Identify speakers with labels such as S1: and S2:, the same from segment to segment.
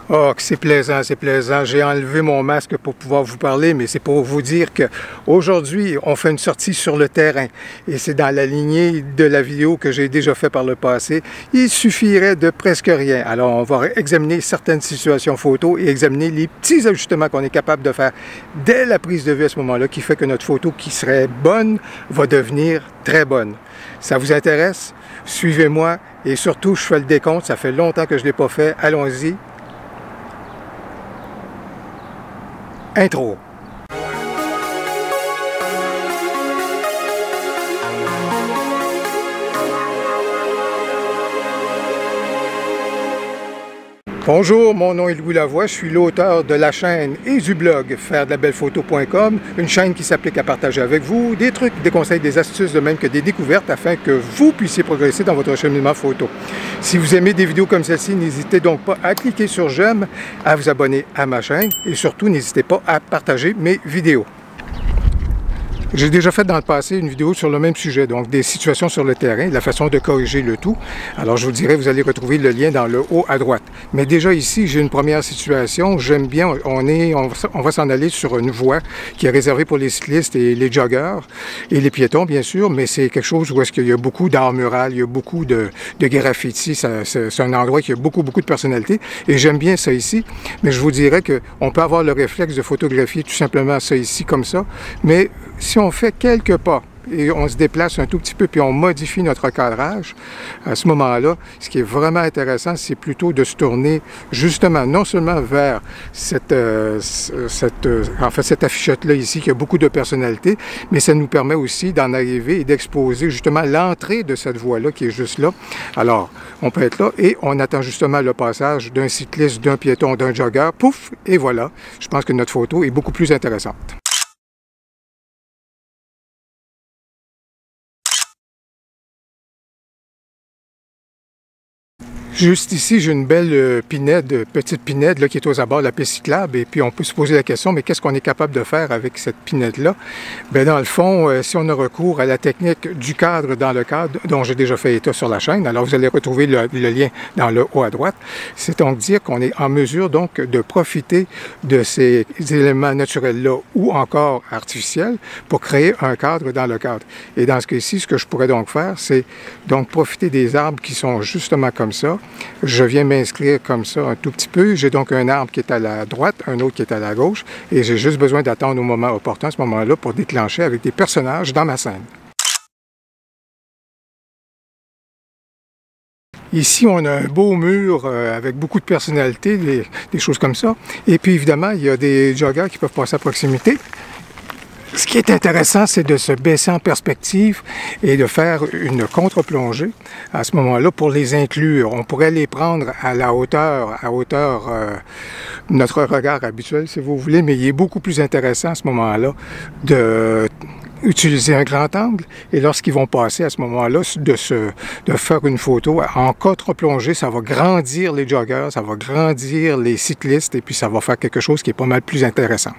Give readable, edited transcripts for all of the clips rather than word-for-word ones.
S1: Oh, que c'est plaisant, c'est plaisant. J'ai enlevé mon masque pour pouvoir vous parler, mais c'est pour vous dire qu'aujourd'hui, on fait une sortie sur le terrain. Et c'est dans la lignée de la vidéo que j'ai déjà fait par le passé. Il suffirait de presque rien. Alors, on va examiner certaines situations photo et examiner les petits ajustements qu'on est capable de faire dès la prise de vue à ce moment-là, qui fait que notre photo qui serait bonne va devenir très bonne. Ça vous intéresse? Suivez-moi et surtout, je fais le décompte. Ça fait longtemps que je ne l'ai pas fait. Allons-y. Intro. Bonjour, mon nom est Louis Lavoie, je suis l'auteur de la chaîne et du blog fairedelaBellePhoto.com, une chaîne qui s'applique à partager avec vous des trucs, des conseils, des astuces, de même que des découvertes afin que vous puissiez progresser dans votre cheminement photo. Si vous aimez des vidéos comme celle-ci, n'hésitez donc pas à cliquer sur j'aime, à vous abonner à ma chaîne et surtout n'hésitez pas à partager mes vidéos. J'ai déjà fait dans le passé une vidéo sur le même sujet, donc des situations sur le terrain, la façon de corriger le tout. Alors je vous dirais, vous allez retrouver le lien dans le haut à droite. Mais déjà ici, j'ai une première situation. J'aime bien, on va s'en aller sur une voie qui est réservée pour les cyclistes et les joggeurs et les piétons, bien sûr, mais c'est quelque chose où est-ce qu'il y a beaucoup d'art mural, il y a beaucoup de graffitis. C'est un endroit qui a beaucoup de personnalité et j'aime bien ça ici. Mais je vous dirais qu'on peut avoir le réflexe de photographier tout simplement ça ici comme ça, mais si on fait quelques pas et on se déplace un tout petit peu puis on modifie notre cadrage, à ce moment-là, ce qui est vraiment intéressant, c'est plutôt de se tourner justement non seulement vers cette affichette-là ici qui a beaucoup de personnalité, mais ça nous permet aussi d'en arriver et d'exposer justement l'entrée de cette voie-là qui est juste là. Alors, on peut être là et on attend justement le passage d'un cycliste, d'un piéton, d'un jogger, pouf, et voilà. Je pense que notre photo est beaucoup plus intéressante. Juste ici, j'ai une belle petite pinède là, qui est aux abords de la piste cyclable. Et puis, on peut se poser la question, mais qu'est-ce qu'on est capable de faire avec cette pinède-là? Bien, dans le fond, si on a recours à la technique du cadre dans le cadre, dont j'ai déjà fait état sur la chaîne, alors vous allez retrouver le lien dans le haut à droite, c'est donc dire qu'on est en mesure donc de profiter de ces éléments naturels-là ou encore artificiels pour créer un cadre dans le cadre. Et dans ce cas-ci, ce que je pourrais donc faire, c'est donc profiter des arbres qui sont justement comme ça. Je viens m'inscrire comme ça un tout petit peu. J'ai donc un arbre qui est à la droite, un autre qui est à la gauche, et j'ai juste besoin d'attendre au moment opportun, à ce moment-là, pour déclencher avec des personnages dans ma scène. Ici, on a un beau mur avec beaucoup de personnalité, des choses comme ça. Et puis, évidemment, il y a des joggers qui peuvent passer à proximité. Ce qui est intéressant, c'est de se baisser en perspective et de faire une contre-plongée à ce moment-là pour les inclure. On pourrait les prendre à la hauteur, de notre regard habituel, si vous voulez, mais il est beaucoup plus intéressant à ce moment-là d'utiliser un grand angle et lorsqu'ils vont passer à ce moment-là, de faire une photo en contre-plongée, ça va grandir les joggers, ça va grandir les cyclistes et puis ça va faire quelque chose qui est pas mal plus intéressant.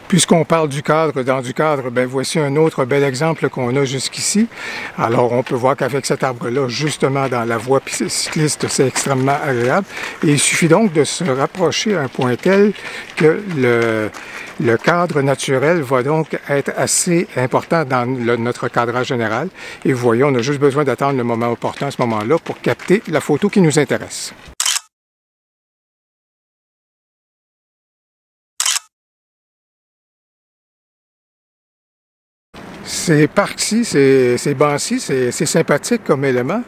S1: Puisqu'on parle du cadre, dans du cadre, bien voici un autre bel exemple qu'on a jusqu'ici. Alors on peut voir qu'avec cet arbre-là, justement dans la voie cycliste, c'est extrêmement agréable. Et il suffit donc de se rapprocher à un point tel que le cadre naturel va donc être assez important dans notre cadrage général. Et vous voyez, on a juste besoin d'attendre le moment opportun à ce moment-là pour capter la photo qui nous intéresse. Ces parcs-ci, ces bancs-ci, c'est sympathique comme élément.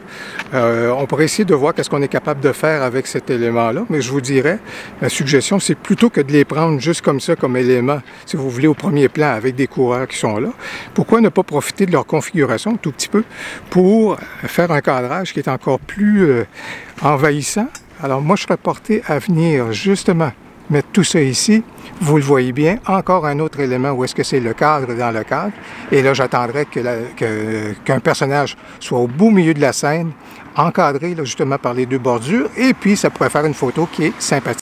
S1: On pourrait essayer de voir qu'est-ce qu'on est capable de faire avec cet élément-là, mais je vous dirais, la suggestion, c'est plutôt que de les prendre juste comme ça, comme élément, si vous voulez, au premier plan, avec des coureurs qui sont là. Pourquoi ne pas profiter de leur configuration un tout petit peu pour faire un cadrage qui est encore plus envahissant? Alors moi, je serais porté à venir justement mettre tout ça ici. Vous le voyez bien, encore un autre élément où est-ce que c'est le cadre dans le cadre. Et là, j'attendrai qu'un personnage soit au beau milieu de la scène, encadré là, justement par les deux bordures, et puis ça pourrait faire une photo qui est sympathique.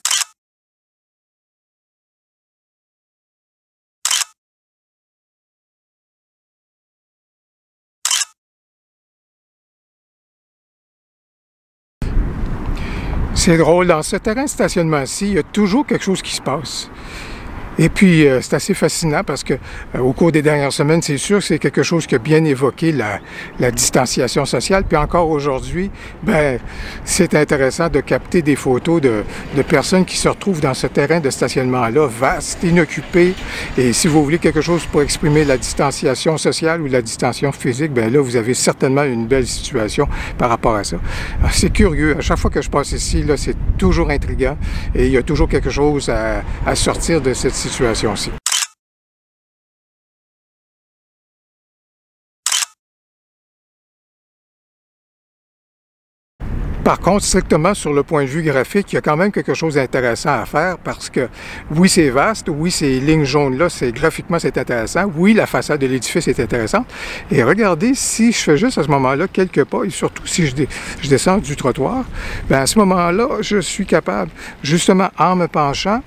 S1: C'est drôle, dans ce terrain de stationnement-ci, il y a toujours quelque chose qui se passe. Et puis, c'est assez fascinant parce que au cours des dernières semaines, c'est sûr que c'est quelque chose qui a bien évoqué la distanciation sociale. Puis encore aujourd'hui, ben, c'est intéressant de capter des photos de personnes qui se retrouvent dans ce terrain de stationnement-là, vaste, inoccupé. Et si vous voulez quelque chose pour exprimer la distanciation sociale ou la distanciation physique, ben là, vous avez certainement une belle situation par rapport à ça. C'est curieux. À chaque fois que je passe ici, là, c'est toujours intriguant et il y a toujours quelque chose à sortir de cette situation-ci. Par contre, strictement sur le point de vue graphique, il y a quand même quelque chose d'intéressant à faire parce que oui, c'est vaste, oui, ces lignes jaunes-là, graphiquement, c'est intéressant. Oui, la façade de l'édifice est intéressante. Et regardez, si je fais juste à ce moment-là quelques pas, et surtout si je descends du trottoir, bien à ce moment-là, je suis capable, justement en me penchant,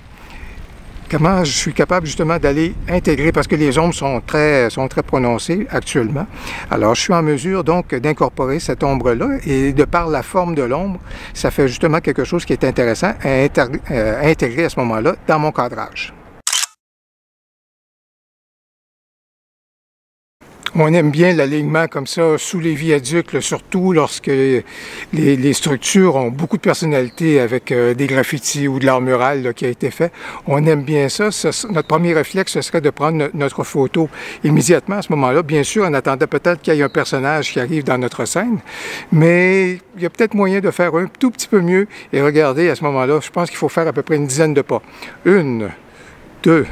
S1: comment je suis capable justement d'aller intégrer, parce que les ombres sont très prononcées actuellement. Alors, je suis en mesure donc d'incorporer cette ombre-là et de par la forme de l'ombre, ça fait justement quelque chose qui est intéressant à intégrer à ce moment-là dans mon cadrage. On aime bien l'alignement comme ça sous les viaducs, là, surtout lorsque les structures ont beaucoup de personnalité avec des graffitis ou de l'art mural là, qui a été fait. On aime bien ça. Notre premier réflexe, ce serait de prendre notre photo immédiatement à ce moment-là. Bien sûr, en attendant peut-être qu'il y ait un personnage qui arrive dans notre scène, mais il y a peut-être moyen de faire un tout petit peu mieux. Et regardez, à ce moment-là, je pense qu'il faut faire à peu près une dizaine de pas. 1, 2,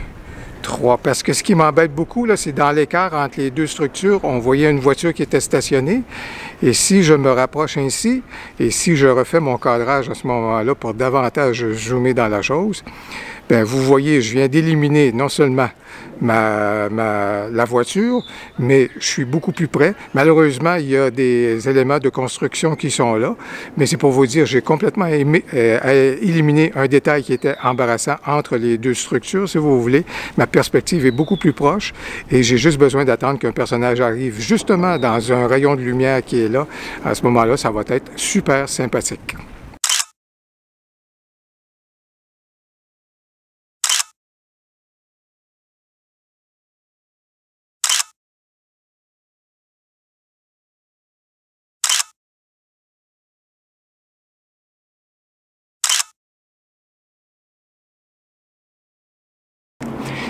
S1: 3. Parce que ce qui m'embête beaucoup, là, c'est dans l'écart entre les deux structures, on voyait une voiture qui était stationnée. Et si je me rapproche ainsi, et si je refais mon cadrage à ce moment-là pour davantage zoomer dans la chose, bien, vous voyez, je viens d'éliminer non seulement la voiture, mais je suis beaucoup plus près. Malheureusement, il y a des éléments de construction qui sont là, mais c'est pour vous dire, j'ai complètement éliminé un détail qui était embarrassant entre les deux structures, si vous voulez. Ma perspective est beaucoup plus proche et j'ai juste besoin d'attendre qu'un personnage arrive justement dans un rayon de lumière qui est là. À ce moment-là, ça va être super sympathique.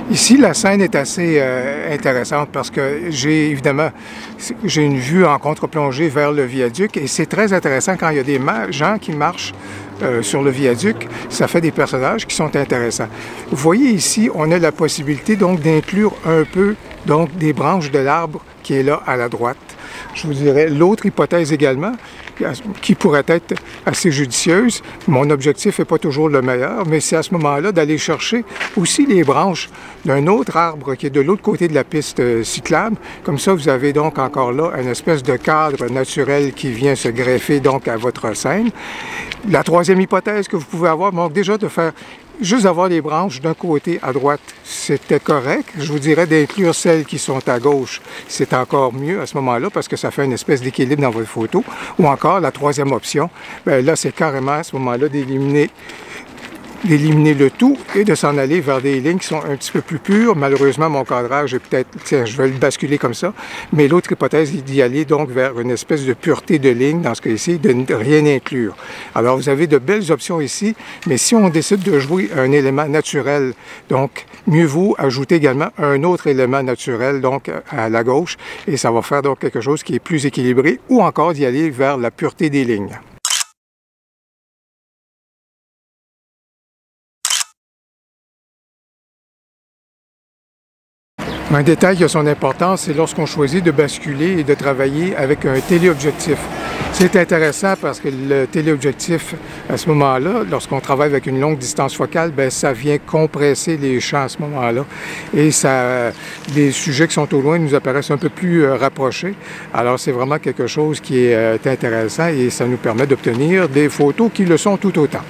S1: Ici, la scène est assez intéressante parce que j'ai une vue en contre-plongée vers le viaduc et c'est très intéressant quand il y a des gens qui marchent sur le viaduc, ça fait des personnages qui sont intéressants. Vous voyez ici, on a la possibilité donc d'inclure un peu donc des branches de l'arbre qui est là à la droite. Je vous dirais l'autre hypothèse également, qui pourrait être assez judicieuse. Mon objectif n'est pas toujours le meilleur, mais c'est à ce moment-là d'aller chercher aussi les branches d'un autre arbre qui est de l'autre côté de la piste cyclable. Comme ça, vous avez donc encore là une espèce de cadre naturel qui vient se greffer donc à votre scène. La troisième hypothèse que vous pouvez avoir, donc déjà de faire juste avoir les branches d'un côté à droite, c'était correct. Je vous dirais d'inclure celles qui sont à gauche, c'est encore mieux à ce moment-là parce que ça fait une espèce d'équilibre dans votre photo. Ou encore, la troisième option, bien là, c'est carrément à ce moment-là d'éliminer le tout et de s'en aller vers des lignes qui sont un petit peu plus pures. Malheureusement, mon cadrage est peut-être, tiens, je vais le basculer comme ça, mais l'autre hypothèse est d'y aller donc vers une espèce de pureté de ligne, dans ce cas-ci, de ne rien inclure. Alors, vous avez de belles options ici, mais si on décide de jouer un élément naturel, donc, mieux vaut ajouter également un autre élément naturel, donc, à la gauche, et ça va faire donc quelque chose qui est plus équilibré, ou encore d'y aller vers la pureté des lignes. Un détail qui a son importance, c'est lorsqu'on choisit de basculer et de travailler avec un téléobjectif. C'est intéressant parce que le téléobjectif, à ce moment-là, lorsqu'on travaille avec une longue distance focale, bien, ça vient compresser les champs à ce moment-là. Et ça, les sujets qui sont au loin nous apparaissent un peu plus rapprochés. Alors, c'est vraiment quelque chose qui est intéressant et ça nous permet d'obtenir des photos qui le sont tout autant.